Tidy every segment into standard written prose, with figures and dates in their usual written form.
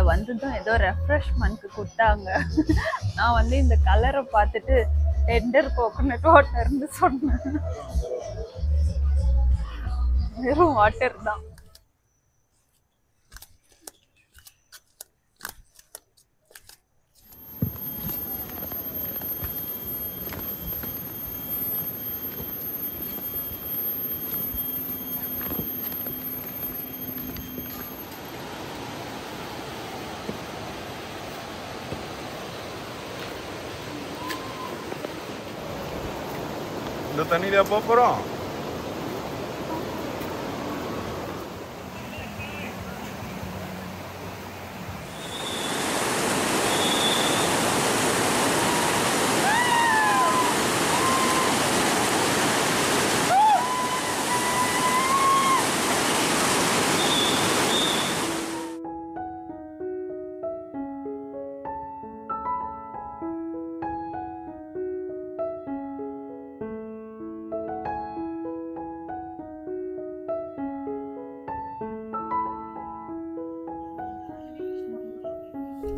வந்ததும் ஏதோ ரெஃப்ரெஷ்மெண்ட்க்கு கொடுத்தாங்க. நான் வந்து இந்த கலரை பார்த்துட்டு டெண்டர் கோகோனட் வாட்டர்னு சொன்னேன். வெறும் வாட்டர் தான். இந்த தண்ணியில போறோம்.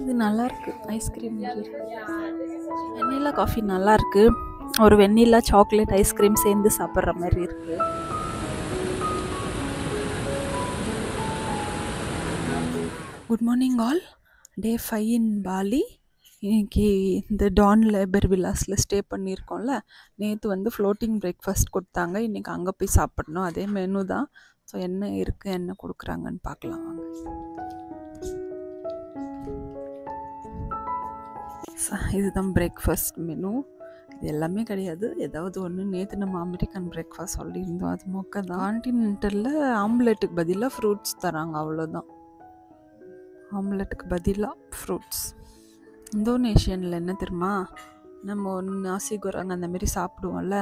இது நல்லா இருக்கு. ஐஸ்கிரீம் வெண்ணிலா காஃபி நல்லா இருக்கு. ஒரு வெண்ணிலா சாக்லேட் ஐஸ்கிரீம் சேர்ந்து சாப்பிட்ற மாதிரி இருக்கு. Good morning all. Day 5 in Bali. இன்னைக்கு இந்த டான் லேபர் வில்லாஸில் ஸ்டே பண்ணியிருக்கோம்ல. நேற்று வந்து ஃப்ளோட்டிங் பிரேக்ஃபாஸ்ட் கொடுத்தாங்க. இன்றைக்கி அங்கே போய் சாப்பிடணும். அதே மெனு தான். ஸோ என்ன இருக்குது, என்ன கொடுக்குறாங்கன்னு பார்க்கலாம் வாங்க. இதுதான் பிரேக்ஃபாஸ்ட் மெனு. இது எல்லாமே கிடையாது, ஏதாவது ஒன்று. நேற்று நம்ம அமெரிக்கன் பிரேக்ஃபாஸ்ட் சொல்லியிருந்தோம், அது மொக்க தான். கான்டினென்டலில் ஆம்லெட்டுக்கு பதிலாக ஃப்ரூட்ஸ் தராங்க, அவ்வளோதான். ஆம்லெட்டுக்கு பதிலாக ஃப்ரூட்ஸ். இந்தோனேஷியனில் என்ன தெரியுமா, நம்ம ஒன்று நாசி குரங்கு அந்த மாதிரி சாப்பிடுவோம்ல,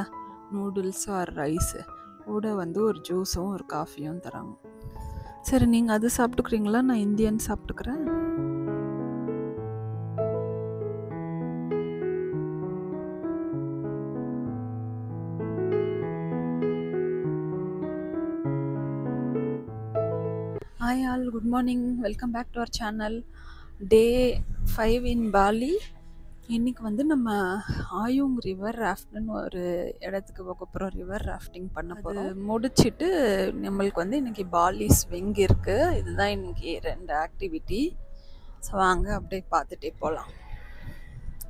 நூடுல்ஸும் ஒரு ரைஸு கூட வந்து ஒரு ஜூஸும் ஒரு காஃபியும் தராங்க. சரி, நீங்கள் அது சாப்பிட்டுக்கிறீங்களா? நான் இந்தியன் சாப்பிட்டுக்கிறேன். Hi all, good morning, welcome back to our channel. Day 5 in Bali. இன்னைக்கு வந்து நம்ம ஆயுங் ரிவர் ராஃப்ட்னு ஒரு இடத்துக்கு போக போகிறோம். ரிவர் ராஃப்டிங் பண்ண போகிறோம். முடிச்சுட்டு நம்மளுக்கு வந்து இன்னைக்கு பாலி ஸ்விங் இருக்குது. இதுதான் இன்னைக்கு 2 ஆக்டிவிட்டி. ஸோ வாங்க அப்படியே பார்த்துட்டே போகலாம்.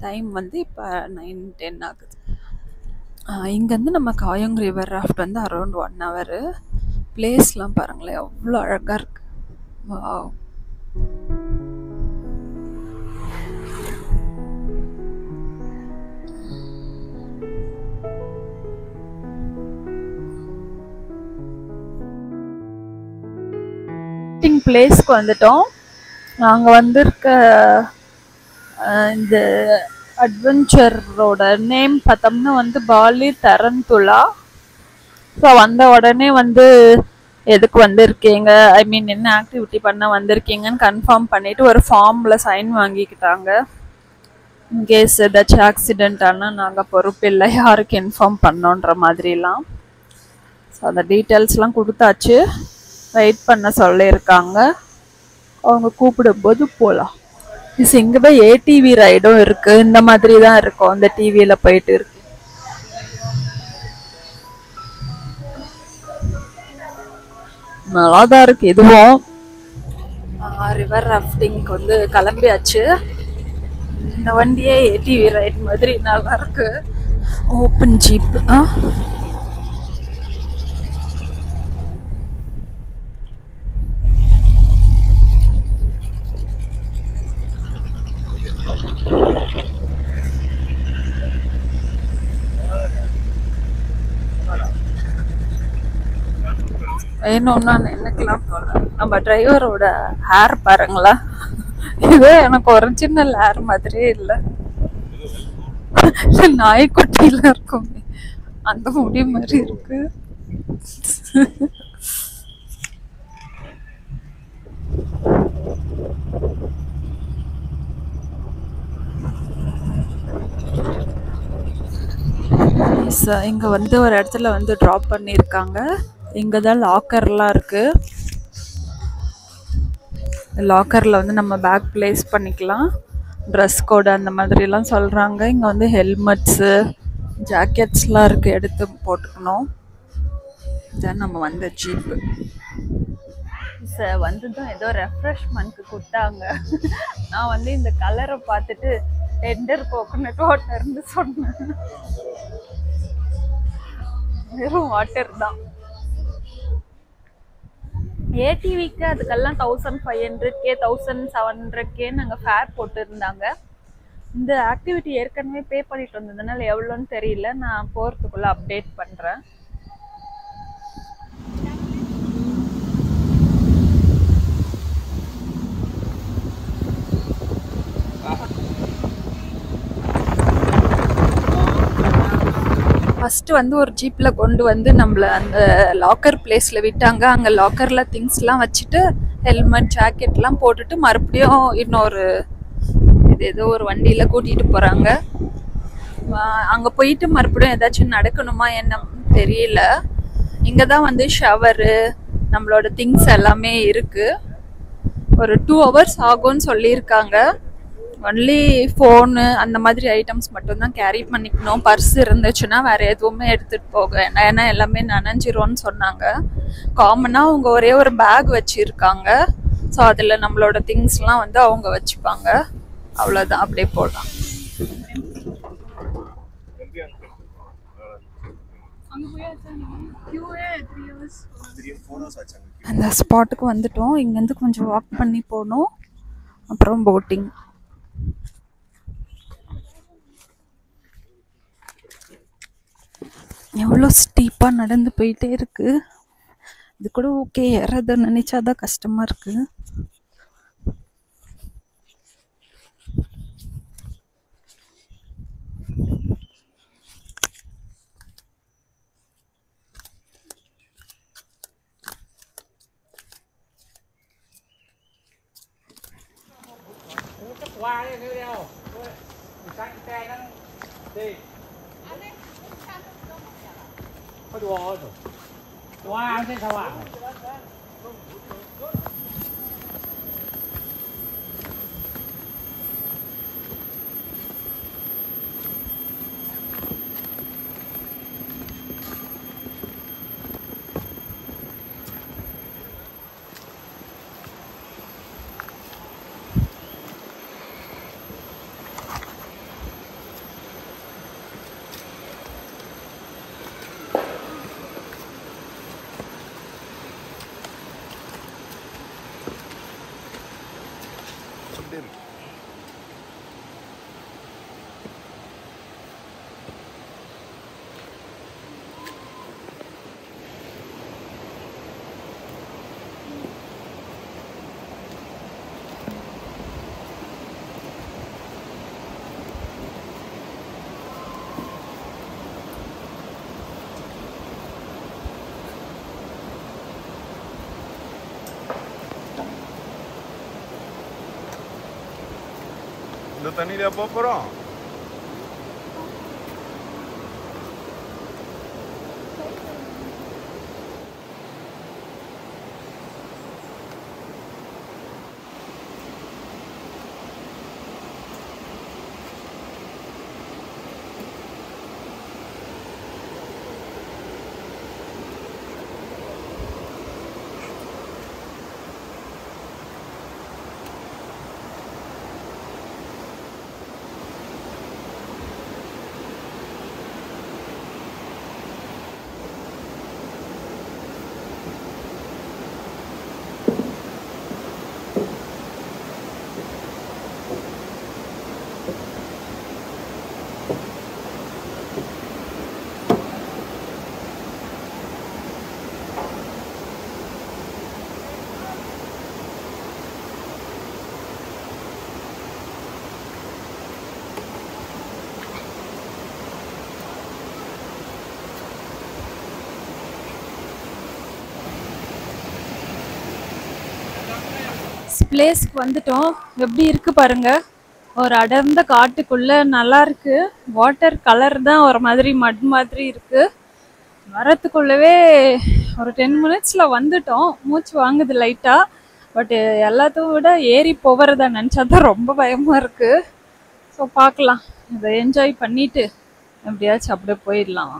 டைம் வந்து இப்போ 9:10 ஆகுது. இங்கேருந்து நம்ம ஆயுங் ரிவர் ராஃப்ட் வந்து அரௌண்ட் 1 hour. பிளேஸ்லாம் பாருங்களேன், அவ்வளோ அழகாக இருக்குது. வாவ். பிளேஸ்க்கு வந்துட்டோம். நாங்கள் வந்திருக்க இந்த அட்வென்ச்சரோட நேம் பார்த்தோம்னா வந்து பாலி தரந்துலா. ஸோ வந்த உடனே வந்து எதுக்கு வந்திருக்கீங்க, ஐ மீன் என்ன ஆக்டிவிட்டி பண்ண வந்திருக்கீங்கன்னு கன்ஃபார்ம் பண்ணிவிட்டு ஒரு ஃபார்மில் சைன் வாங்கிக்கிட்டாங்க. இன்கேஸ் ஏதாச்சும் ஆக்சிடெண்ட் ஆனால் நாங்கள் பொறுப்பில்லை, யாருக்கு இன்ஃபார்ம் பண்ணோன்ற மாதிரிலாம். ஸோ அந்த டீட்டெயில்ஸ்லாம் கொடுத்தாச்சு. வெயிட் பண்ண சொல்லியிருக்காங்க. அவங்க கூப்பிடும்போது போகலாம். இங்கே போய் ஏடிவி ரைடும் இருக்குது. இந்த மாதிரி தான் இருக்கும், அந்த டிவியில் போயிட்டு இருக்கு. நல்லா தான் இருக்கு இதுவும். ரிவர் ராஃப்டிங்க்கு வந்து கிளம்பியாச்சு. இந்த வண்டியே ஏடிவி ரைட் மாதிரி நல்லா இருக்கு. Open jeep. வேணும்னா நினைக்கலாம் போல. நம்ம டிரைவரோட ஹேர் பாருங்களா, இது எனக்கு ஒரிஜினல் ஹேர் மாதிரியே இல்லை, நாய்க்குட்டியில இருக்குமே அந்த முடி மாதிரி இருக்கு. எஸ், இங்கே வந்து ஒரு இடத்துல வந்து ட்ராப் பண்ணியிருக்காங்க. இங்கே தான் லாக்கர்லாம் இருக்குது. லாக்கரில் வந்து நம்ம பேக் ப்ளேஸ் பண்ணிக்கலாம். ட்ரெஸ் கோடு அந்த மாதிரிலாம் சொல்கிறாங்க. இங்கே வந்து ஹெல்மெட்ஸு, ஜாக்கெட்ஸ்லாம் இருக்குது, எடுத்து போட்டுக்கணும். இதான் நம்ம வந்த ஜீப்பு. சார் வந்ததும் ஏதோ ரெஃப்ரெஷ்மெண்ட்க்கு கொடுத்தாங்க. நான் வந்து இந்த கலரை பார்த்துட்டு டெண்டர் கோகோனட் வாட்டர்னு சொன்னேன். வெறும் வாட்டர் தான். ஏடிவிக்கு அதுக்கெல்லாம் 1500K 1700K நாங்கள் ஃபேர் போட்டுருந்தாங்க. இந்த ஆக்டிவிட்டி ஏற்கனவே பே பண்ணிட்டு வந்ததுனால எவ்வளோன்னு தெரியல. நான் போகிறதுக்குள்ளே அப்டேட் பண்ணுறேன். ஃபஸ்ட்டு வந்து ஒரு ஜீப்பில் கொண்டு வந்து நம்மளை அந்த லாக்கர் பிளேஸில் விட்டாங்க. அங்கே லாக்கரில் திங்ஸ்லாம் வச்சுட்டு ஹெல்மெட் ஜாக்கெட்லாம் போட்டுட்டு மறுபடியும் இன்னொரு ஏதோ ஒரு வண்டியில் கூட்டிகிட்டு போகிறாங்க. அங்கே போயிட்டு மறுபடியும் ஏதாச்சும் நடக்கணுமா என்னன்னு தெரியல. இங்கே தான் வந்து ஷவரு, நம்மளோட திங்ஸ் எல்லாமே இருக்குது. ஒரு 2 hours ஆகும்னு சொல்லியிருக்காங்க. ஒன்லி ஃபோனு அந்த மாதிரி ஐட்டம்ஸ் மட்டும்தான் கேரி பண்ணிக்கணும். பர்ஸ் இருந்துச்சுன்னா வேறு எதுவுமே எடுத்துகிட்டு போக வேண்டாம், ஏன்னா எல்லாமே நனைஞ்சிரும்னு சொன்னாங்க. காமனாக அவங்க ஒரே ஒரு பேக் வச்சுருக்காங்க. ஸோ அதில் நம்மளோட திங்ஸ்லாம் வந்து அவங்க வச்சுப்பாங்க. அவ்வளோதான், அப்படியே போடலாம். அந்த ஸ்பாட்டுக்கு வந்துட்டோம். இங்கேருந்து கொஞ்சம் வாக் பண்ணி போகணும். அப்புறம் போட்டிங். எவ்வளோ ஸ்டீப்பாக நடந்து போயிட்டே இருக்கு. இது கூட ஓகே, ஏறதை நினைச்சாதான் கஷ்டமா இருக்கு. இந்த தண்ணியில போறோம். பிளேஸ்க்கு வந்துட்டோம். எப்படி இருக்கு பாருங்க. ஒரு அடர்ந்த காட்டுக்குள்ள நல்லா இருக்கு. வாட்டர் கலர் தான் ஒரு மாதிரி மட் மாதிரி இருக்கு. வரத்துக்குள்ளவே ஒரு 10 மினிட்ஸ்ல வந்துட்டோம். மூச்சு வாங்குது லைட்டா. பட் எல்லாத்தையும் விட ஏறி போகிறத நினச்சாதான் ரொம்ப பயமா இருக்கு. ஸோ பார்க்கலாம், இதை என்ஜாய் பண்ணிட்டு எப்படியாச்சும் அப்படியே போயிடலாம்.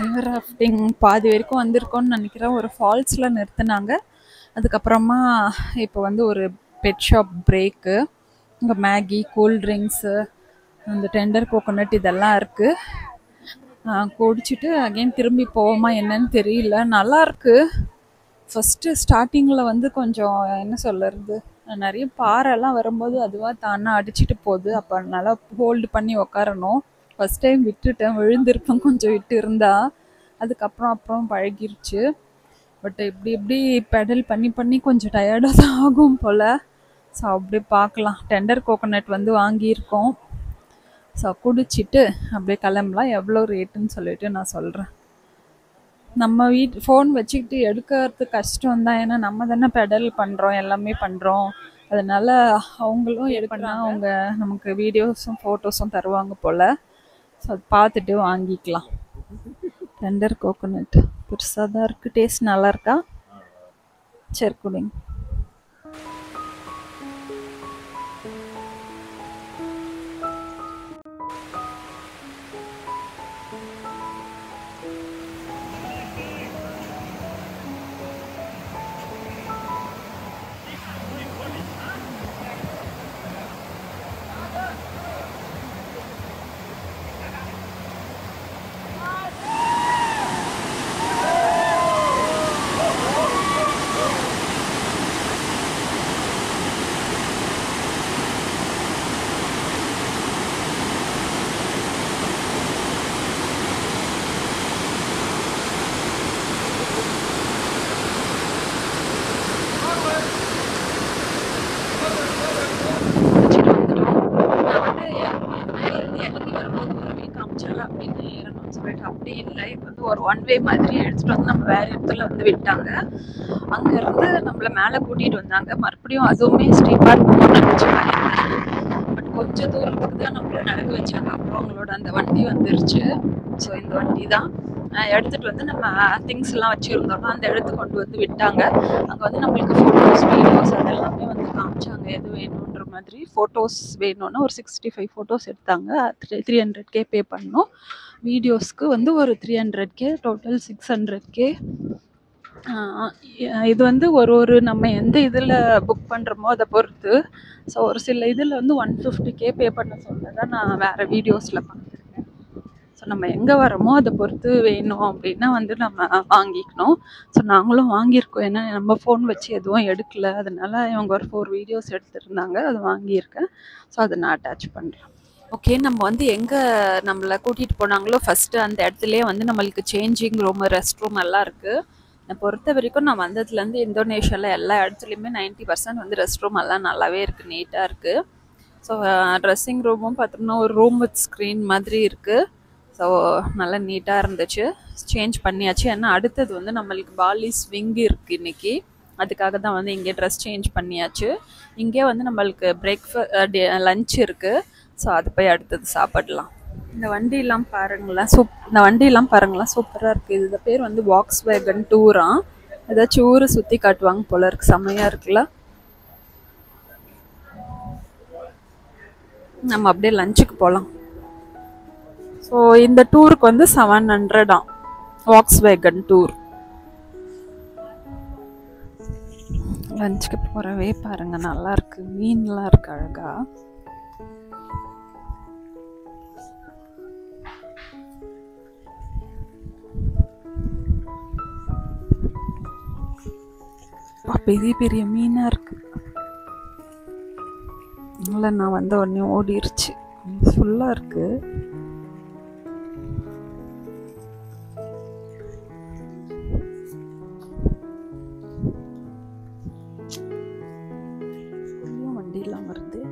ரிவர் ராஃப்டிங் பாதி வரைக்கும் வந்திருக்கோன்னு நினைக்கிறேன். ஒரு ஃபால்ஸில் நிறுத்தினாங்க. அதுக்கப்புறமா இப்போ வந்து ஒரு பெட் ஷாப் பிரேக்கு. இங்கே மேகி, கூல்ட்ரிங்க்ஸு, அந்த டெண்டர் கோகோனட் இதெல்லாம் இருக்குது. குடிச்சிட்டு அகைன் திரும்பி போவோமா என்னன்னு தெரியல. நல்லாயிருக்கு. ஃபஸ்ட்டு ஸ்டார்டிங்கில் வந்து கொஞ்சம் என்ன சொல்கிறது, நிறைய பாறைலாம் வரும்போது அதுவாக தானே அடிச்சுட்டு போகுது. அப்போ நல்லா ஹோல்டு பண்ணி உக்காரணும். ஃபஸ்ட் டைம் விட்டுட்டேன், விழுந்திருப்பேன் கொஞ்சம் விட்டு இருந்தா. அதுக்கப்புறம் பழகிருச்சு. பட் இப்படி பெடல் பண்ணி கொஞ்சம் டயர்டாக தான் ஆகும் போல். ஸோ அப்படி பார்க்கலாம். டெண்டர் கோகோனட் வந்து வாங்கியிருக்கோம். ஸோ குடிச்சிட்டு அப்படியே கிளம்பலாம். எவ்வளோ ரேட்டுன்னு சொல்லிட்டு நான் சொல்கிறேன். நம்ம ஃபோன் வச்சுக்கிட்டு எடுக்கிறது கஷ்டம் தான். ஏன்னா நம்ம தானே பெடல் பண்ணுறோம், எல்லாமே பண்ணுறோம். அதனால அவங்களும் எடுக்கணும்னா அவங்க நமக்கு வீடியோஸும் ஃபோட்டோஸும் தருவாங்க போல். ஸோ அது பார்த்துட்டு வாங்கிக்கலாம். டெண்டர் கோகோனட் பெருசாக தான் இருக்குது. டேஸ்ட் நல்லா இருக்கா? சரி குடிங்க. அப்படி இல்லை, இப்போ வந்து ஒரு ஒன் வே மாதிரி எடுத்துகிட்டு வந்து நம்ம வேறு இடத்துல வந்து விட்டாங்க. அங்கேருந்து நம்மளை மேலே கூட்டிகிட்டு வந்தாங்க. மறுபடியும் அதுவுமே ஸ்டீப்பாக இருக்கும்னு நினச்சாங்க. பட் கொஞ்சம் தூரத்துக்கு தான் நம்மளை நடக்க வச்சாங்க. அப்புறம் அவங்களோட அந்த வண்டி வந்துருச்சு. ஸோ இந்த வண்டி தான் எடுத்துகிட்டு வந்து நம்ம திங்ஸ் எல்லாம் வச்சுருந்தோம்னா அந்த இடத்துக்கு கொண்டு வந்து விட்டாங்க. அங்கே வந்து நம்மளுக்கு ஃபோட்டோஸ், வீடியோஸ் அதெல்லாமே வந்து காமிச்சாங்க. எது வேணுன்ற மாதிரி ஃபோட்டோஸ் வேணும்னா ஒரு 65 ஃபோட்டோஸ் எடுத்தாங்க. 300K பே பண்ணோம். வீடியோஸ்க்கு வந்து ஒரு 300K, டோட்டல் 600K. இது வந்து ஒரு நம்ம எந்த இதில் புக் பண்ணுறோமோ அதை பொறுத்து. ஸோ ஒரு சில இதில் வந்து 150K பே பண்ண சொன்னதான் நான் வேறு வீடியோஸில் பார்த்துருக்கேன். ஸோ நம்ம எங்கே வரோமோ அதை பொறுத்து வேணும் அப்படின்னா வந்து நம்ம வாங்கிக்கணும். ஸோ நாங்களும் வாங்கியிருக்கோம். ஏன்னா நம்ம ஃபோன் வச்சு எதுவும் எடுக்கலை. அதனால இவங்க ஒரு 4 வீடியோஸ் எடுத்துருந்தாங்க. அது வாங்கியிருக்கேன். ஸோ அதை நான் அட்டாச் பண்ணுறேன். ஓகே, நம்ம வந்து எங்கே நம்மளை கூட்டிகிட்டு போனாங்களோ ஃபஸ்ட்டு அந்த இடத்துலையே வந்து நம்மளுக்கு சேஞ்சிங் ரூம், ரெஸ்ட் ரூம் எல்லாம் இருக்குது. நான் பொறுத்த வரைக்கும் நான் வந்ததுலேருந்து இந்தோனேஷியாவில் எல்லா இடத்துலையுமே 90% வந்து ரெஸ்ட் ரூம் எல்லாம் நல்லாவே இருக்குது, நீட்டாக இருக்குது. ஸோ ட்ரெஸ்ஸிங் ரூமும் பார்த்தோம்னா ஒரு ரூம் வித் ஸ்க்ரீன் மாதிரி இருக்குது. ஸோ நல்லா நீட்டாக இருந்துச்சு. சேஞ்ச் பண்ணியாச்சு. ஏன்னா அடுத்தது வந்து நம்மளுக்கு பாலி ஸ்விங் இருக்குது இன்றைக்கி. அதுக்காக தான் வந்து இங்கே ட்ரெஸ் சேஞ்ச் பண்ணியாச்சு. இங்கே வந்து நம்மளுக்கு லஞ்ச் இருக்குது. ஸோ அது போய் அடுத்தது சாப்பிடலாம். இந்த வண்டியெல்லாம் பாருங்களேன், சூப்பராக இருக்குது. இது பேர் வந்து வாக்ஸ்வேகன் டூரா. ஏதாச்சும் ஊரை சுற்றி காட்டுவாங்க போல இருக்கு. செம்மையாக இருக்குல்ல. நம்ம அப்படியே லஞ்சுக்கு போகலாம். ஸோ இந்த டூருக்கு வந்து 700 வாக்ஸ்வேகன் டூர். லஞ்சுக்கு போகிறவே பாருங்க, நல்லா இருக்கு. மீன்லாம் இருக்கு அழகா. பெரிய பெரிய மீனா இருக்கு. இல்லை, நான் வந்த உடனே ஓடிருச்சு. ஃபுல்லா இருக்கு. வண்டியெல்லாம் வருது.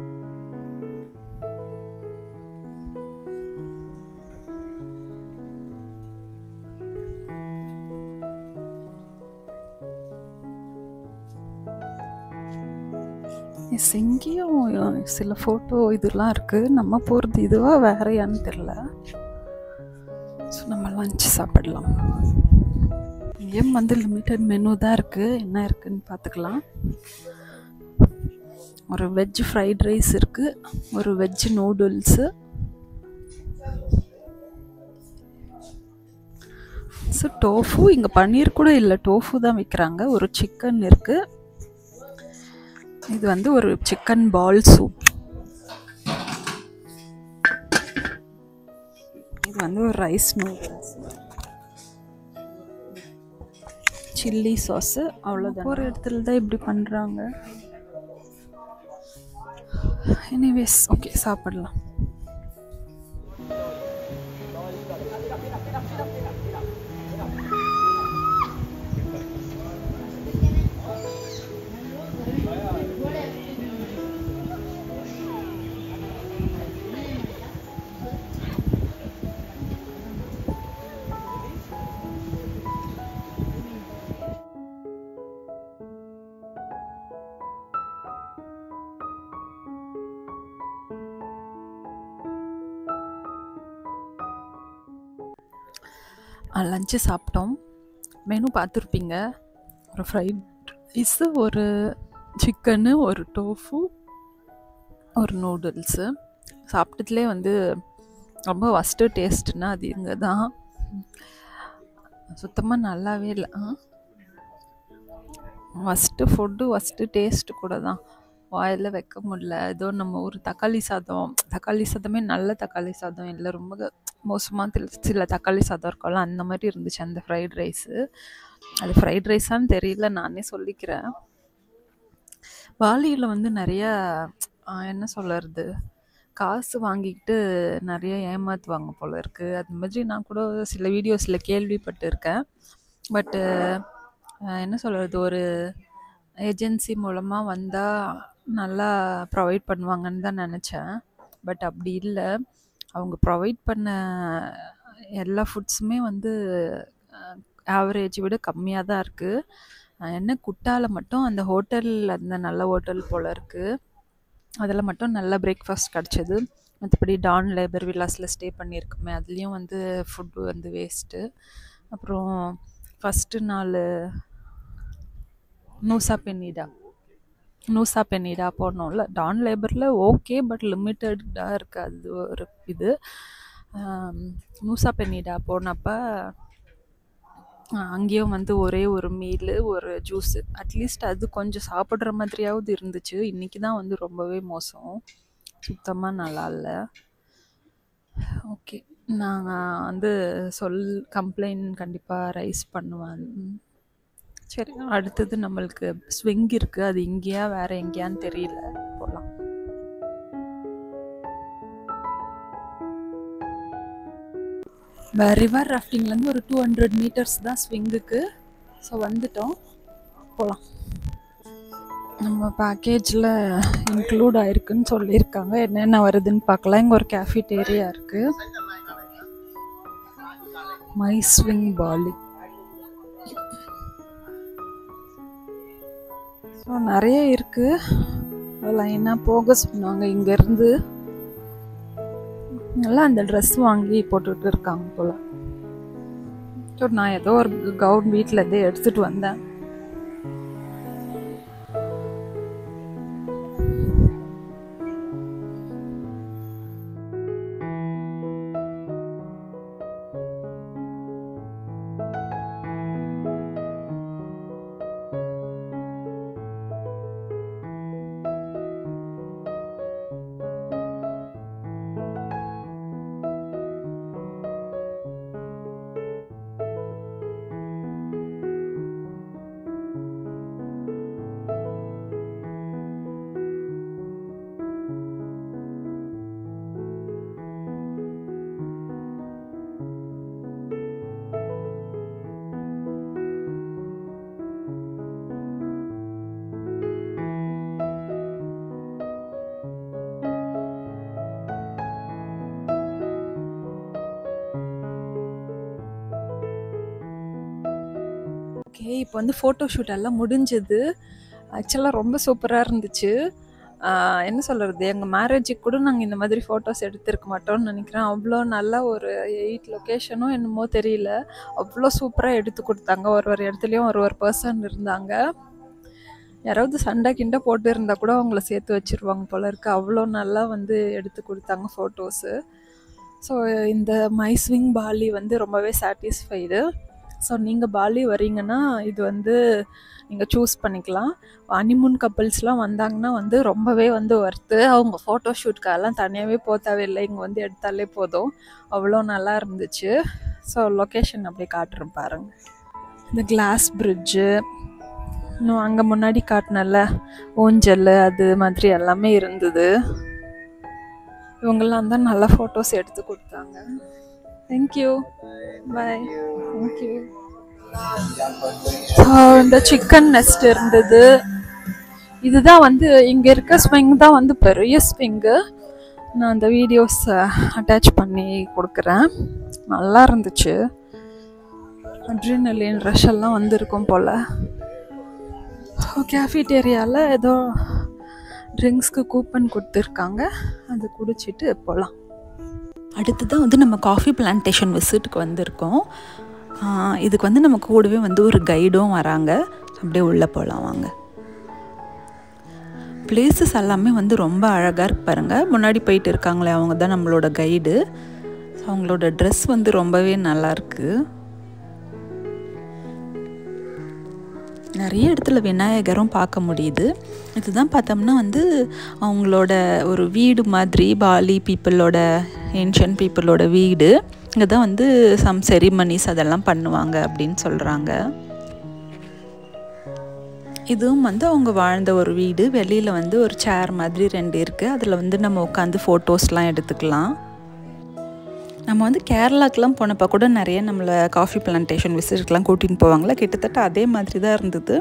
எங்கேயும் சில ஃபோட்டோ இதெல்லாம் இருக்குது. நம்ம போகிறது இதுவா வேறையான்னு தெரில. ஸோ நம்ம லஞ்ச் சாப்பிடலாம். இங்கேயும் வந்து லிமிட்டட் மெனு தான் இருக்குது. என்ன இருக்குதுன்னு பார்த்துக்கலாம். ஒரு வெஜ் ஃப்ரைட் ரைஸ் இருக்குது, ஒரு வெஜ் நூடுல்ஸு, ஸோ டோஃபு. இங்கே பன்னீர் கூட இல்லை, டோஃபு தான் விற்கிறாங்க. ஒரு சிக்கன் இருக்குது. இது வந்து ஒரு சிக்கன் பால் சூப். இது வந்து ஒரு ரைஸ் நூடுல்ஸ், சில்லி சாஸு. அவ்வளோதான். ஒரு இடத்துல தான் இப்படி பண்ணுறாங்க. எனிவேஸ், ஓகே, சாப்பிடலாம். லஞ்சு சாப்பிட்டோம். மெனு பார்த்துருப்பீங்க. ஒரு ஃப்ரைட் ரைஸு, ஒரு சிக்கனு, ஒரு டோஃபு, ஒரு நூடுல்ஸு. சாப்பிட்டதுலே வந்து ரொம்ப ஃபஸ்ட்டு டேஸ்ட்டுன்னா அது இங்கே தான். சுத்தமாக நல்லாவே இல்லை. ஃபஸ்ட்டு டேஸ்ட்டு கூட தான். வாயில் வைக்க முடியல. ஏதோ நம்ம ஒரு தக்காளி சாதமே நல்ல தக்காளி சாதம் இல்லை, ரொம்ப மோசமாக சில தக்காளி சாதம் இருக்கும்ல, அந்த மாதிரி இருந்துச்சு அந்த ஃப்ரைட் ரைஸு. அது ஃப்ரைட் ரைஸான்னு தெரியல, நானே சொல்லிக்கிறேன். பாலியில் வந்து நிறையா என்ன சொல்கிறது, காசு வாங்கிக்கிட்டு நிறைய ஏமாற்றுவாங்க போல இருக்குது. அது மாதிரி நான் கூட சில வீடியோஸில் கேள்விப்பட்டிருக்கேன். பட்டு என்ன சொல்கிறது, ஒரு ஏஜென்சி மூலமாக வந்தால் நல்லா ப்ரொவைட் பண்ணுவாங்கன்னு தான் நினச்சேன். பட் அப்படி இல்லை. அவங்க ப்ரொவைட் பண்ண எல்லா ஃபுட்ஸுமே வந்து ஆவரேஜை விட கம்மியாக தான் இருக்குது. என்ன குட்டால மட்டும் அந்த ஹோட்டல், அந்த நல்ல ஹோட்டல் போல் இருக்குது, அதில் மட்டும் நல்ல பிரேக்ஃபாஸ்ட் கிடச்சிது. மற்றபடி டான் லேபர் வில்லாஸில் ஸ்டே பண்ணியிருக்குமே, அதுலேயும் வந்து ஃபுட்டு வந்து வேஸ்ட்டு. அப்புறம் ஃபஸ்ட்டு நாள் நூசா பெனிடா போனோம்ல, டான் லேபரில் ஓகே, பட் லிமிட்டடாக இருக்குது. அது ஒரு இது. நூசா பெனிடா போனப்போ அங்கேயும் வந்து ஒரே ஒரு மீல், ஒரு ஜூஸு, அட்லீஸ்ட் அது கொஞ்சம் சாப்பிட்ற மாதிரியாவது இருந்துச்சு. இன்றைக்கி தான் வந்து ரொம்பவே மோசம், சுத்தமாக நல்லா இல்லை. ஓகே, நாங்கள் வந்து கம்ப்ளைண்ட் கண்டிப்பாக ரைஸ் பண்ணுவேன். சரி, அடுத்தது நம்மளுக்கு ஸ்விங் இருக்குது. அது இங்கேயா வேறு எங்கேயான்னு தெரியல. போகலாம். ரிவர் ராஃப்டிங்லேருந்து ஒரு 200 மீட்டர்ஸ் தான் ஸ்விங்குக்கு. ஸோ வந்துட்டோம், போகலாம். நம்ம பேக்கேஜில் இன்க்ளூட் ஆயிருக்குன்னு சொல்லியிருக்காங்க. என்னென்ன வருதுன்னு பார்க்கலாம். இங்கே ஒரு கேஃபிடேரியா இருக்குது. மைஸ்விங் பாலி. ஸோ நிறைய இருக்குது. லைனாக போக சொன்னாங்க. இங்கேருந்து எல்லாம் அந்த ட்ரெஸ் வாங்கி போட்டுட்டு இருக்காங்க போல். ஸோ நான் ஏதோ ஒரு கவுன் வீட்டில் இருந்தே எடுத்துகிட்டு வந்தேன். ஓகே, இப்போ வந்து ஃபோட்டோ ஷூட் எல்லாம் முடிஞ்சது. ஆக்சுவலாக ரொம்ப சூப்பராக இருந்துச்சு. என்ன சொல்கிறது, எங்கள் மேரேஜுக்கு கூட நாங்கள் இந்த மாதிரி ஃபோட்டோஸ் எடுத்திருக்க மாட்டோம்னு நினைக்கிறேன். அவ்வளோ நல்ல ஒரு 8 லொக்கேஷனும் என்னமோ தெரியல, அவ்வளோ சூப்பராக எடுத்து கொடுத்தாங்க. ஒரு இடத்துலையும் ஒரு பர்சன் இருந்தாங்க. யாராவது சண்டை கிண்டை போட்டு இருந்தால் கூட அவங்கள சேர்த்து வச்சுருவாங்க போல இருக்கு. அவ்வளோ நல்லா வந்து எடுத்து கொடுத்தாங்க ஃபோட்டோஸு. ஸோ இந்த மைஸ்விங் பாலி வந்து ரொம்பவே சாட்டிஸ்ஃபைடு. ஸோ நீங்கள் பாலி வரீங்கன்னா இது வந்து நீங்கள் சூஸ் பண்ணிக்கலாம். ஹனிமூன் கப்புள்ஸ்லாம் வந்தாங்கன்னா வந்து ரொம்பவே வந்து ஒர்த்து. அவங்க ஃபோட்டோ ஷூட்காலாம் தனியாகவே போத்தாவே, இங்கே வந்து எடுத்தாலே போதும். அவ்வளோ நல்லா இருந்துச்சு. ஸோ லொக்கேஷன் அப்படியே காட்டுறேன் பாருங்கள். இந்த கிளாஸ் பிரிட்ஜு, இன்னும் அங்கே முன்னாடி காட்டினல ஊஞ்சல், அது மாதிரி எல்லாமே இருந்தது. இவங்கெல்லாம் தான் நல்லா ஃபோட்டோஸ் எடுத்து கொடுத்தாங்க. தேங்க்யூ, பாய். தேங்க்யூ. இந்த சிக்கன் நெஸ்ட் இருந்தது. இதுதான் வந்து இங்கே இருக்க ஸ்விங் தான் வந்து பெரிய ஸ்விங்கு. நான் அந்த வீடியோஸ் அட்டாச் பண்ணி கொடுக்குறேன். நல்லா இருந்துச்சு. அட்ரினலின் ரஷ் எல்லாம் வந்துருக்கும் போல். கேஃபிடேரியாவில் ஏதோ ட்ரிங்க்ஸ்க்கு கூப்பன் கொடுத்துருக்காங்க, அது குடிச்சிட்டு போகலாம். அடுத்ததான் வந்து நம்ம காஃபி பிளான்டேஷன் விசிட்டுக்கு வந்திருக்கோம். இதுக்கு வந்து நம்ம கூடவே வந்து ஒரு கைடும் வராங்க. அப்படியே உள்ளே போகலாம் வாங்க. பிளேசஸ் எல்லாமே வந்து ரொம்ப அழகாக இருக்கு பாருங்கள். முன்னாடி போயிட்டு இருக்காங்களே அவங்க தான் நம்மளோட கைடு. அவங்களோட ட்ரெஸ் வந்து ரொம்பவே நல்லாயிருக்கு. நிறைய இடத்துல விநாயகரும் பார்க்க முடியுது. இதுதான் பார்த்தோம்னா வந்து அவங்களோட ஒரு வீடு மாதிரி, பாலி பீப்புளோட, ஏன்ஷியன்ட் பீப்புளோட வீடு. இங்கே தான் வந்து சம் செரிமனிஸ் அதெல்லாம் பண்ணுவாங்க அப்படின்னு சொல்கிறாங்க. இதுவும் வந்து அவங்க வாழ்ந்த ஒரு வீடு. வெளியில் வந்து ஒரு சேர் மாதிரி 2 இருக்குது. அதில் வந்து நம்ம உட்காந்து ஃபோட்டோஸ்லாம் எடுத்துக்கலாம். நம்ம வந்து கேரளாக்கெலாம் போனப்போ கூட நிறைய நம்மளை காஃபி பிளான்டேஷன் விசிட்லாம் கூட்டின்னு போவாங்களா, கிட்டத்தட்ட அதே மாதிரி தான் இருந்தது.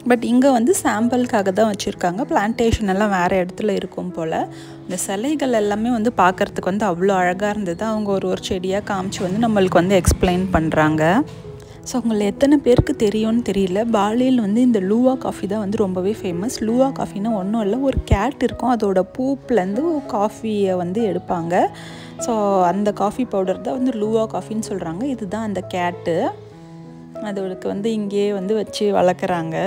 பட் இங்கே வந்து சாம்பிளுக்காக தான் வச்சுருக்காங்க. பிளான்டேஷன் எல்லாம் வேறு இடத்துல இருக்கும் போல். இந்த சிலைகள் எல்லாமே வந்து பார்க்குறதுக்கு வந்து அவ்வளோ அழகாக இருந்தது. அவங்க ஒரு செடியாக காமிச்சு வந்து நம்மளுக்கு வந்து எக்ஸ்பிளைன் பண்ணுறாங்க. ஸோ உங்களை எத்தனை பேருக்கு தெரியும்னு தெரியல, பாலியில் வந்து இந்த லூவா காஃபி தான் வந்து ரொம்பவே ஃபேமஸ். லூவா காஃபினா ஒன்றும் இல்லை, ஒரு கேட் இருக்கும், அதோட பூப்லேருந்து காஃபியை வந்து எடுப்பாங்க. ஸோ அந்த காஃபி பவுடர் தான் வந்து லூவா காஃபின்னு சொல்கிறாங்க. இதுதான் அந்த கேட்டு, அதோடக்கு வந்து இங்கேயே வந்து வச்சு வளர்க்குறாங்க.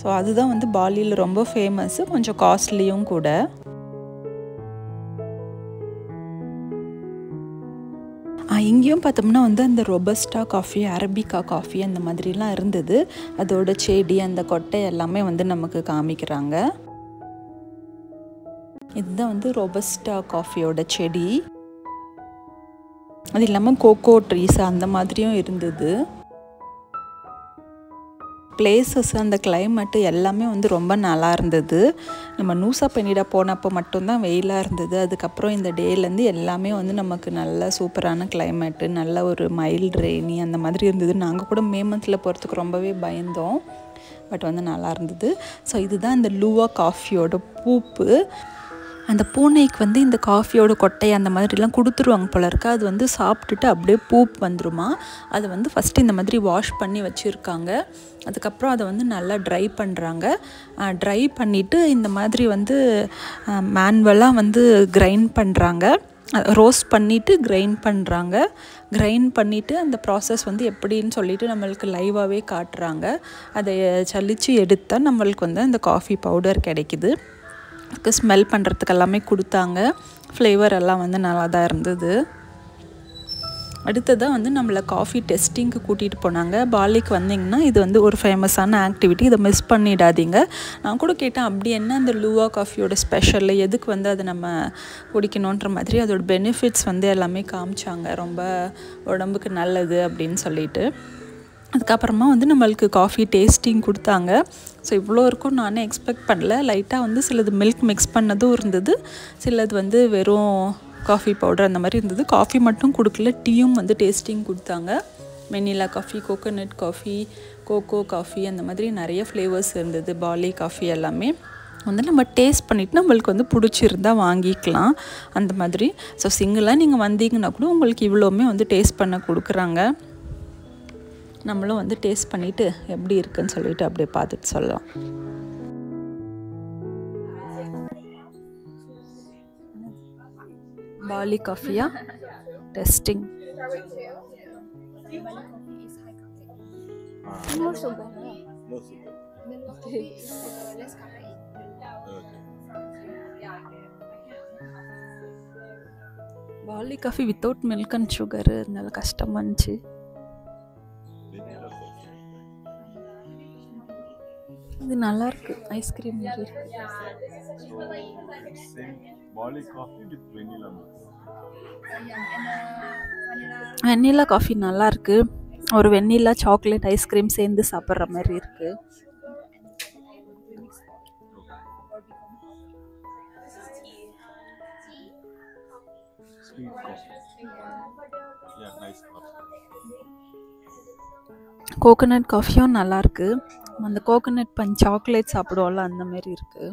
ஸோ அதுதான் வந்து பாலியில் ரொம்ப ஃபேமஸ்ஸு, கொஞ்சம் காஸ்ட்லியும் கூட. இங்கேயும் பார்த்தோம்னா வந்து அந்த ரொபஸ்டா காஃபி, அரபிகா காஃபி அந்த மாதிரிலாம் இருந்தது. அதோட செடி, அந்த கொட்டை எல்லாமே வந்து நமக்கு காமிக்கிறாங்க. இதுதான் வந்து ரொபஸ்டா காஃபியோட செடி. அது இல்லாமல் கோகோ ட்ரீஸ் அந்த மாதிரியும் இருந்தது. பிளேசஸ் அந்த கிளைமேட்டு எல்லாமே வந்து ரொம்ப நல்லா இருந்தது. நம்ம நூசா பெனிடா போனப்போ மட்டும்தான் வெயிலாக இருந்தது. அதுக்கப்புறம் இந்த டேலேருந்து எல்லாமே வந்து நமக்கு நல்ல சூப்பரான கிளைமேட்டு, நல்ல ஒரு மைல்டு ரெய்னி அந்த மாதிரி இருந்தது. நாங்கள் கூட மே மந்தில் போகிறதுக்கு ரொம்பவே பயந்தோம், பட் வந்து நல்லா இருந்தது. ஸோ இதுதான் இந்த லூவா காஃபியோட பூப்பு. அந்த பூனைக்கு வந்து இந்த காஃபியோட கொட்டை அந்த மாதிரிலாம் கொடுத்துருவாங்க போல இருக்கு. அது வந்து சாப்பிட்டுட்டு அப்படியே பூப் வந்துருமா. அதை வந்து ஃபஸ்ட்டு இந்த மாதிரி வாஷ் பண்ணி வச்சுருக்காங்க. அதுக்கப்புறம் அதை வந்து நல்லா ட்ரை பண்ணுறாங்க. ட்ரை பண்ணிவிட்டு இந்த மாதிரி வந்து மேனுவலாக வந்து கிரைண்ட் பண்ணுறாங்க. ரோஸ்ட் பண்ணிவிட்டு கிரைண்ட் பண்ணுறாங்க. கிரைண்ட் பண்ணிவிட்டு அந்த ப்ராசஸ் வந்து எப்படின்னு சொல்லிவிட்டு நம்மளுக்கு லைவாகவே காட்டுறாங்க. அதை சலித்து எடுத்தால் நம்மளுக்கு வந்து அந்த காஃபி பவுடர் கிடைக்கிது. அதுக்கு ஸ்மெல் பண்ணுறதுக்கு எல்லாமே கொடுத்தாங்க. ஃப்ளேவர் எல்லாம் வந்து நல்லா தான் இருந்தது. அடுத்ததாக வந்து நம்மளை காஃபி டெஸ்டிங்க்கு கூட்டிகிட்டு போனாங்க. பாலிக்கு வந்திங்கன்னா இது வந்து ஒரு ஃபேமஸான ஆக்டிவிட்டி, இதை மிஸ் பண்ணிடாதீங்க. நான் கூட கேட்டேன், அப்படி என்ன அந்த லூவா காஃபியோட ஸ்பெஷல், எதுக்கு வந்து அதை நம்ம குடிக்கணுன்ற மாதிரி அதோட பெனிஃபிட்ஸ் வந்து எல்லாமே காமிச்சாங்க. ரொம்ப உடம்புக்கு நல்லது அப்படின்னு சொல்லிட்டு. அதுக்கப்புறமா வந்து நம்மளுக்கு காஃபி டேஸ்டிங் கொடுத்தாங்க. ஸோ இவ்வளோ இருக்கும் நானே எக்ஸ்பெக்ட் பண்ணல. லைட்டாக வந்து சிலது மில்க் மிக்ஸ் பண்ணதும் இருந்தது, சிலது வந்து வெறும் காஃபி பவுடர் அந்த மாதிரி இருந்தது. காஃபி மட்டும் கொடுக்கல, டீயும் வந்து டேஸ்டிங் கொடுத்தாங்க. Vanilla coffee, coconut coffee, cocoa coffee அந்த மாதிரி நிறைய ஃப்ளேவர்ஸ் இருந்தது. பாலி காஃபி எல்லாமே வந்து நம்ம டேஸ்ட் பண்ணிவிட்டு நம்மளுக்கு வந்து பிடிச்சிருந்தா வாங்கிக்கலாம் அந்த மாதிரி. ஸோ சிங்கிளாக நீங்கள் வந்தீங்கன்னா கூட உங்களுக்கு இவ்வளோவுமே வந்து டேஸ்ட் பண்ண கொடுக்குறாங்க. நம்மளும் வந்து டேஸ்ட் பண்ணிவிட்டு எப்படி இருக்குன்னு சொல்லிட்டு அப்படியே பார்த்துட்டு சொல்லலாம். பாலி காஃபியா testing. No sugar. Bali coffee without milk and sugar, அதனால கஷ்டமாக இருந்துச்சு. இது நல்லா இருக்கு, ஐஸ்கிரீம் மாதிரி இருக்கு. வெண்ணிலா காஃபி நல்லா இருக்கு. ஒரு வெண்ணிலா சாக்லேட் ஐஸ்கிரீம் சேர்ந்து சாப்பிட்ற மாதிரி இருக்கு. கோகோனட் காஃபியும் நல்லா இருக்கு. அந்த கோகோனட் பஞ்ச் சாக்லேட் சாப்பிடுவோம்ல அந்த மாதிரி இருக்கு.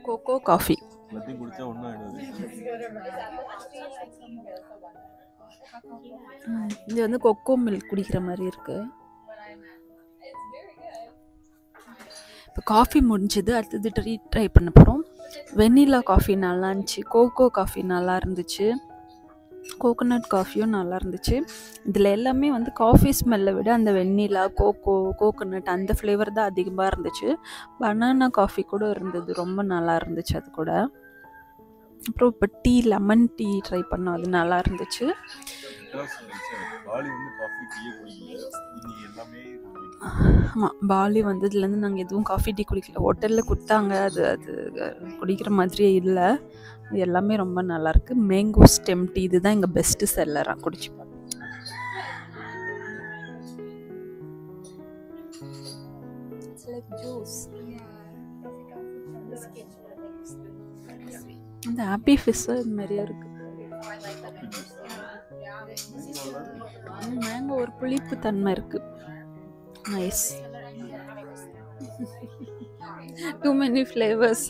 கோகோ காஃபி இது வந்து கொக்கோ மில்க் குடிக்கிற மாதிரி இருக்கு. இப்போ காஃபி முடிஞ்சது, அடுத்தது ட்ரை பண்ண போகிறோம். வெண்ணிலா காஃபி நல்லா இருந்துச்சு, கோகோ காஃபி நல்லா இருந்துச்சு, கோகோனட் காஃபியும் நல்லா இருந்துச்சு. இதில் எல்லாமே வந்து காஃபி ஸ்மெல்லை விட அந்த வெண்ணிலா, கோகோனட் அந்த ஃப்ளேவர் தான் அதிகமாக இருந்துச்சு. பனானா காஃபி கூட இருந்தது, ரொம்ப நல்லா இருந்துச்சு அது கூட. அப்புறம் இப்போ டீ, லெமன் டீ ட்ரை பண்ணோம், அது நல்லா இருந்துச்சு. ஆமாம், பாலி வந்ததுலேருந்து நாங்கள் எதுவும் காஃபி டீ குடிக்கல. ஹோட்டலில் கொடுத்தாங்க, அது குடிக்கிற மாதிரியே இல்லை. இது எல்லாமே ரொம்ப நல்லாயிருக்கு. மேங்கோ ஸ்டெம் டீ இதுதான் எங்கள் பெஸ்ட்டு செல்லராக, குடிச்சு பார்த்தேன். அந்த ஹாப்பி ஃபிஷ் இது மாதிரியா இருக்கு. மேங்கோ ஒரு புளிப்பு தன்மை இருக்கு. Nice. Too many flavors.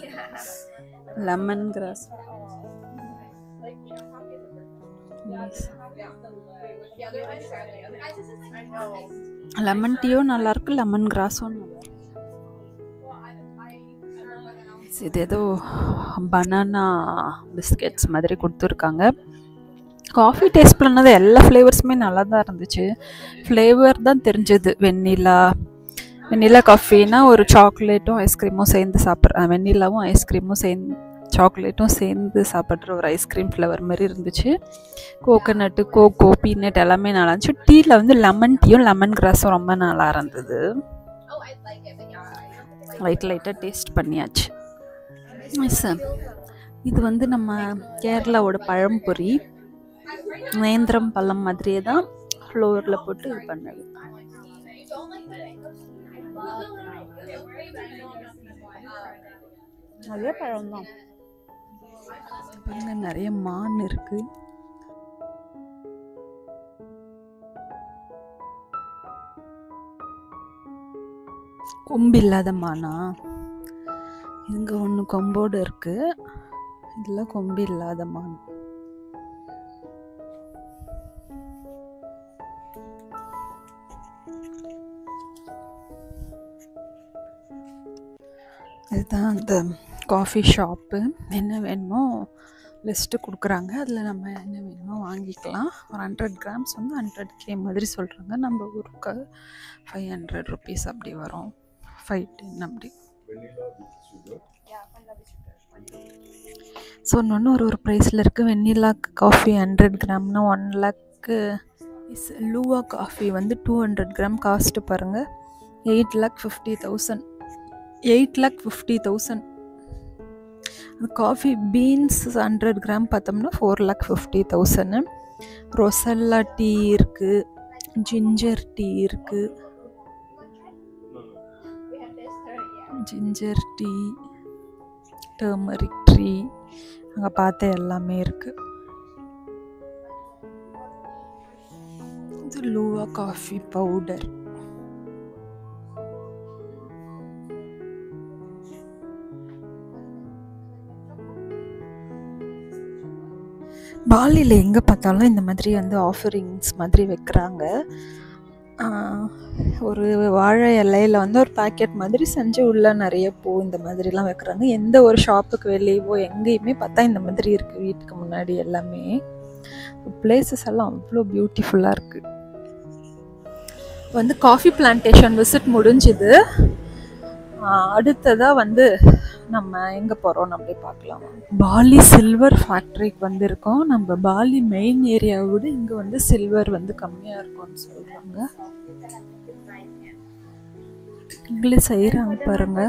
Lemon grass. Nice. Lemon டீயும் நல்லா இருக்கு, லெமன் கிராஸும் நல்லா இருக்கு. இது ஏதோ பனானா பிஸ்கெட்ஸ் மாதிரி கொடுத்துருக்காங்க. காஃபி டேஸ்ட் பண்ணது எல்லா ஃப்ளேவர்ஸுமே நல்லா தான் இருந்துச்சு. ஃப்ளேவர் தான் தெரிஞ்சது. வெண்ணிலா காஃபினா ஒரு சாக்லேட்டும் ஐஸ்கிரீமும் சேர்ந்து வெண்ணிலாவும் ஐஸ்கிரீமும் சேர்ந்து, சாக்லேட்டும் சேர்ந்து சாப்பிட்ற ஒரு ஐஸ்கிரீம் ஃப்ளேவர் மாதிரி இருந்துச்சு. கோகோனட்டு, கோகோ, பீனட் எல்லாமே நல்லா இருந்துச்சு. டீயில் வந்து லெமன் டீயும் லெமன் கிராஸும் ரொம்ப நல்லா இருந்தது. லைட்டாக டேஸ்ட் பண்ணியாச்சு. இது வந்து நம்ம கேரளாவோட பழம்பொரி, நேந்திரம் பழம் மாதிரியே தான் ஃப்ளோரில் போட்டு இது பண்ணது. அதே பழம் தான். நிறைய மான் இருக்கு. கொம்பு இல்லாத மானா? இங்க ஒன்று கொம்போடு இருக்கு, இதில் கொம்பு இல்லாத மான். இதுதான் அந்த காஃபி ஷாப்பு. என்ன வேணுமோ லிஸ்ட்டு கொடுக்குறாங்க, அதில் நம்ம என்ன வேணுமோ வாங்கிக்கலாம். ஒரு 100 கிராம்ஸ் வந்து 100K மாதிரி சொல்கிறாங்க. நம்ம ஊருக்கு 500 rupees அப்படி வரும், 510 அப்படி. ஸோ இன்னொன்று ஒரு ப்ரைஸில் இருக்குது. வெண்ணிலா காஃபி 100 கிராம்னா 1 lakh. லூவா காஃபி வந்து 200 கிராம் காஸ்ட்டு பாருங்கள், 8,50,000. 8,50,000. காஃபி பீன்ஸ் 100 கிராம் பார்த்தோம்னா 4,50,000. ரொசல்லா டீ இருக்குது, ஜிஞ்சர் டீ இருக்குது, ஜிஞ்சர் டீ, டர்மரிக் டீ, அங்கே பார்த்த எல்லாமே இருக்குது. இது லூவா காஃபி பவுடர். பாலியில் எங்கே பார்த்தாலும் இந்த மாதிரி வந்து ஆஃபரிங்ஸ் மாதிரி வைக்கிறாங்க. ஒரு வாழை இலையில் வந்து ஒரு பேக்கெட் மாதிரி செஞ்சு உள்ள நிறைய பூ இந்த மாதிரிலாம் வைக்கிறாங்க. எந்த ஒரு ஷாப்புக்கு வெளியவோ எங்கேயுமே பார்த்தா இந்த மாதிரி இருக்குது. வீட்டுக்கு முன்னாடி எல்லாமே பிளேசஸ் எல்லாம் அவ்வளோ பியூட்டிஃபுல்லாக இருக்குது. வந்து காஃபி பிளான்டேஷன் விசிட் முடிஞ்சுது. அடுத்ததாக வந்து நம்ம எங்கே போகிறோம் அப்படி பார்க்கலாம். பாலி சில்வர் ஃபேக்ட்ரிக்கு வந்திருக்கோம். நம்ம பாலி மெயின் ஏரியாவை விட இங்கே வந்து சில்வர் வந்து கம்மியாக இருக்கும்னு சொல்கிறாங்க. இங்களே செய்கிறாங்க பாருங்க.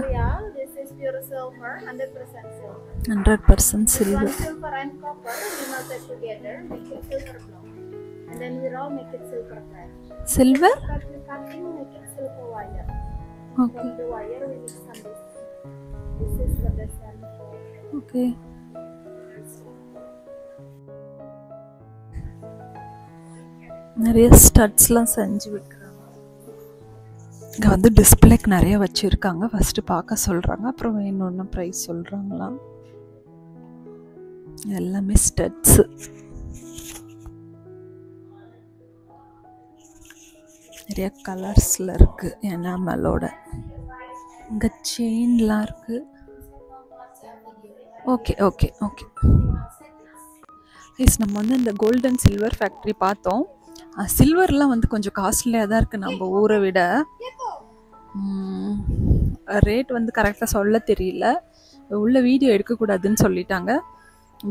100% silver. Silver? Okay. Okay. நிறைய ஸ்டட்ஸ்லாம் செஞ்சு வைக்கிறாங்க. இங்கே வந்து டிஸ்பிளேக்கு நிறைய வச்சுருக்காங்க. ஃபஸ்ட்டு பார்க்க சொல்கிறாங்க, அப்புறம் வேணும்னா ப்ரைஸ் சொல்கிறாங்களாம். எல்லாமே ஸ்டட்ஸு. நிறைய கலர்ஸில் இருக்குது எனாமலோட. இங்கே செயின்லாம் இருக்குது. Okay okay okay please. நம்ம வந்து இந்த கோல்டன் சில்வர் ஃபேக்ட்ரி பார்த்தோம். சில்வர்லாம் வந்து கொஞ்சம் காஸ்ட்லியாக தான் இருக்குது நம்ம ஊரை விட. ரேட் வந்து கரெக்டாக சொல்ல தெரியல, உள்ள வீடியோ எடுக்கக்கூடாதுன்னு சொல்லிட்டாங்க.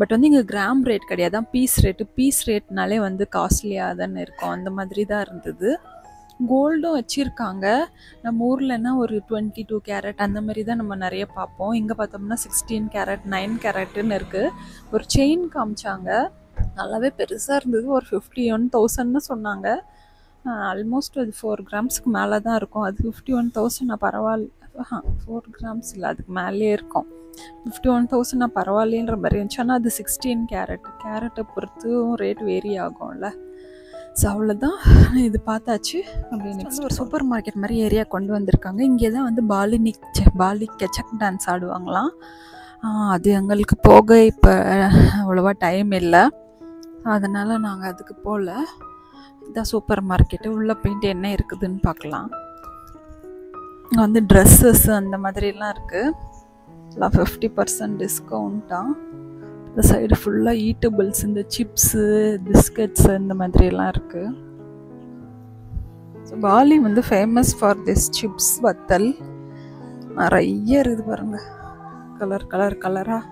பட் வந்து இங்கே கிராம் ரேட் கிடையாது, பீஸ் ரேட்டு. பீஸ் ரேட்னாலே வந்து காஸ்ட்லியாக தானே இருக்கும், அந்த மாதிரி தான் இருந்தது. கோல்டும் வச்சுருக்காங்க. நம்ம ஊர்லன்னா ஒரு 22 கேரட் அந்த மாதிரி தான் நம்ம நிறைய பார்ப்போம். இங்கே பார்த்தோம்னா 16 கேரட் 9 கேரட்டுன்னு இருக்குது. ஒரு செயின் காமிச்சாங்க, நல்லாவே பெருசாக இருந்தது. ஒரு 51,000ன்னு சொன்னாங்க. ஆல்மோஸ்ட் அது 4 கிராம்ஸ்க்கு மேலே தான் இருக்கும். அது 51,000 பரவாயில்ல. 4 கிராம்ஸ் இல்லை, அதுக்கு மேலேயே இருக்கும். 51,000 பரவாயில்லன்ற மாதிரி இருந்துச்சு. ஆனால் அது 16 கேரட்டை பொறுத்தும் ரேட் வேரி ஆகும்ல. ஸோ அவ்வளோதான், இது பார்த்தாச்சு. அப்படி நெக்ஸ்ட் ஒரு சூப்பர் மார்க்கெட் மாதிரி ஏரியா கொண்டு வந்திருக்காங்க. இங்கே தான் வந்து பாலி கெச்சக் டான்ஸ் ஆடுவாங்களாம். அது எங்களுக்கு போக இப்போ அவ்வளோவா டைம் இல்லை, அதனால் நாங்கள் அதுக்கு போகல. இதான் சூப்பர் மார்க்கெட்டு. உள்ளே போயிட்டு என்ன இருக்குதுன்னு பார்க்கலாம். இங்கே வந்து ட்ரெஸ்ஸஸ் அந்த மாதிரிலாம் இருக்குது. எல்லாம் 50% டிஸ்கவுண்ட்டாக. இந்த சைடு ஃபுல்லாக ஈட்டபிள்ஸ், இந்த சிப்ஸு, பிஸ்கட்ஸு இந்த மாதிரியெல்லாம் இருக்குது. ஸோ பாலி வந்து ஃபேமஸ் ஃபார் திஸ் சிப்ஸ் வத்தல். நிறைய இருக்குது பாருங்கள், கலராக.